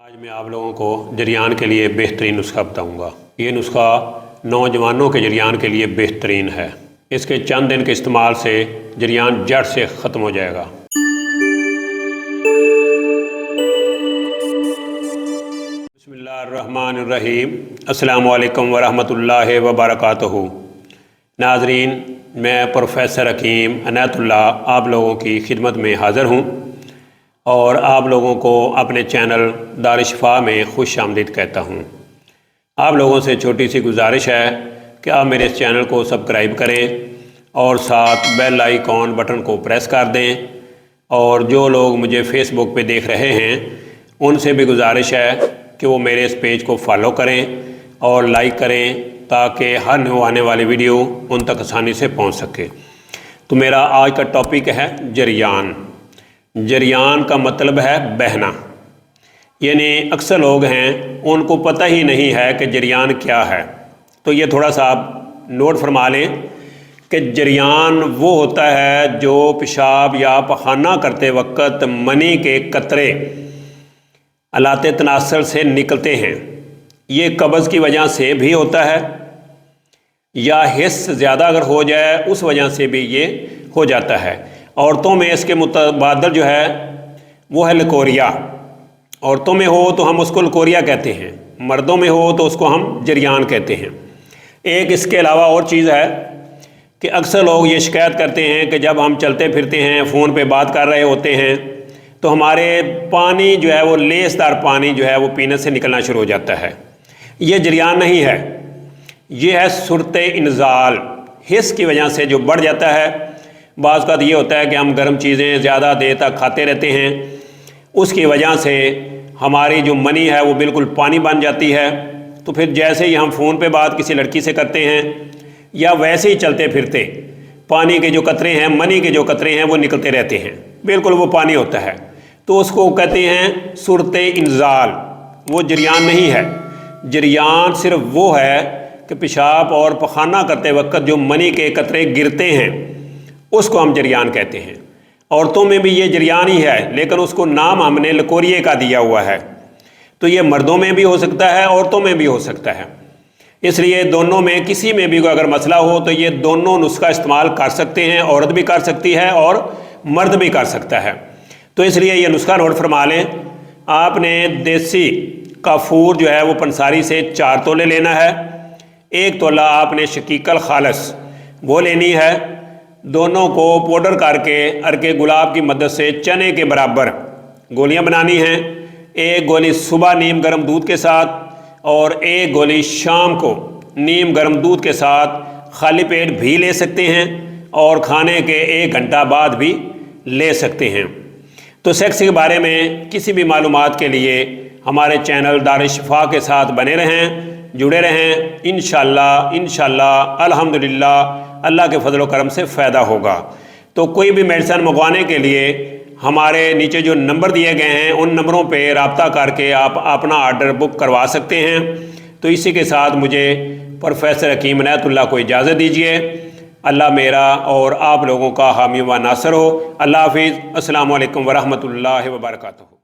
آج میں آپ لوگوں کو جریان کے لیے بہترین نسخہ بتاؤں گا۔ یہ نسخہ نوجوانوں کے جریان کے لیے بہترین ہے۔ اس کے چند دن کے استعمال سے جریان جڑ سے ختم ہو جائے گا۔ بسم اللہ الرحمن الرحیم۔ السلام علیکم ورحمۃ اللہ وبرکاتہ۔ ناظرین، میں پروفیسر حکیم عنایت اللہ آپ لوگوں کی خدمت میں حاضر ہوں اور آپ لوگوں کو اپنے چینل دار شفا میں خوش آمدید کہتا ہوں۔ آپ لوگوں سے چھوٹی سی گزارش ہے کہ آپ میرے اس چینل کو سبسکرائب کریں اور ساتھ بیل آئیکن بٹن کو پریس کر دیں، اور جو لوگ مجھے فیس بک پہ دیکھ رہے ہیں ان سے بھی گزارش ہے کہ وہ میرے اس پیج کو فالو کریں اور لائک کریں تاکہ ہر نیو آنے والی ویڈیو ان تک آسانی سے پہنچ سکے۔ تو میرا آج کا ٹاپک ہے جریان۔ جریان کا مطلب ہے بہنا، یعنی اکثر لوگ ہیں ان کو پتہ ہی نہیں ہے کہ جریان کیا ہے۔ تو یہ تھوڑا سا آپ نوٹ فرما لیں کہ جریان وہ ہوتا ہے جو پیشاب یا پخانہ کرتے وقت منی کے قطرے آلات تناسل سے نکلتے ہیں۔ یہ قبض کی وجہ سے بھی ہوتا ہے یا حس زیادہ اگر ہو جائے اس وجہ سے بھی یہ ہو جاتا ہے۔ عورتوں میں اس کے متبادل جو ہے وہ ہے لکوریا۔ عورتوں میں ہو تو ہم اس کو لکوریا کہتے ہیں، مردوں میں ہو تو اس کو ہم جریان کہتے ہیں۔ ایک اس کے علاوہ اور چیز ہے کہ اکثر لوگ یہ شکایت کرتے ہیں کہ جب ہم چلتے پھرتے ہیں، فون پہ بات کر رہے ہوتے ہیں تو ہمارے پانی جو ہے وہ لیس دار پانی جو ہے وہ پینے سے نکلنا شروع ہو جاتا ہے۔ یہ جریان نہیں ہے، یہ ہے صورت انزال، حس کی وجہ سے جو بڑھ جاتا ہے۔ بعض اوقات یہ ہوتا ہے کہ ہم گرم چیزیں زیادہ دیر تک کھاتے رہتے ہیں، اس کی وجہ سے ہماری جو منی ہے وہ بالکل پانی بن جاتی ہے۔ تو پھر جیسے ہی ہم فون پہ بات کسی لڑکی سے کرتے ہیں یا ویسے ہی چلتے پھرتے، پانی کے جو قطرے ہیں، منی کے جو قطرے ہیں وہ نکلتے رہتے ہیں، بالکل وہ پانی ہوتا ہے۔ تو اس کو کہتے ہیں صورت انزال۔ وہ جریان نہیں ہے۔ جریان صرف وہ ہے کہ پیشاب اور پخانہ کرتے وقت جو منی کے قطرے گرتے ہیں اس کو ہم جریان کہتے ہیں۔ عورتوں میں بھی یہ جریان ہی ہے، لیکن اس کو نام ہم نے لکوریے کا دیا ہوا ہے۔ تو یہ مردوں میں بھی ہو سکتا ہے، عورتوں میں بھی ہو سکتا ہے۔ اس لیے دونوں میں کسی میں بھی کوئی اگر مسئلہ ہو تو یہ دونوں نسخہ استعمال کر سکتے ہیں، عورت بھی کر سکتی ہے اور مرد بھی کر سکتا ہے۔ تو اس لیے یہ نسخہ نوٹ فرما لیں۔ آپ نے دیسی کافور جو ہے وہ پنساری سے 4 تولے لینا ہے۔ 1 تولہ آپ نے شقیق الخالص وہ لینی ہے۔ دونوں کو پاؤڈر کر کے عرق گلاب کی مدد سے چنے کے برابر گولیاں بنانی ہیں۔ 1 گولی صبح نیم گرم دودھ کے ساتھ اور 1 گولی شام کو نیم گرم دودھ کے ساتھ خالی پیٹ بھی لے سکتے ہیں اور کھانے کے 1 گھنٹہ بعد بھی لے سکتے ہیں۔ تو سیکس کے بارے میں کسی بھی معلومات کے لیے ہمارے چینل دار شفا کے ساتھ بنے رہیں، جڑے رہیں۔ انشاءاللہ الحمدللہ اللہ کے فضل و کرم سے فائدہ ہوگا۔ تو کوئی بھی میڈیسن منگوانے کے لیے ہمارے نیچے جو نمبر دیے گئے ہیں ان نمبروں پہ رابطہ کر کے آپ اپنا آرڈر بک کروا سکتے ہیں۔ تو اسی کے ساتھ مجھے پروفیسر حکیم عنایت اللہ کو اجازت دیجیے۔ اللہ میرا اور آپ لوگوں کا حامی و ناصر ہو۔ اللہ حافظ۔ السلام علیکم ورحمۃ اللہ وبرکاتہ۔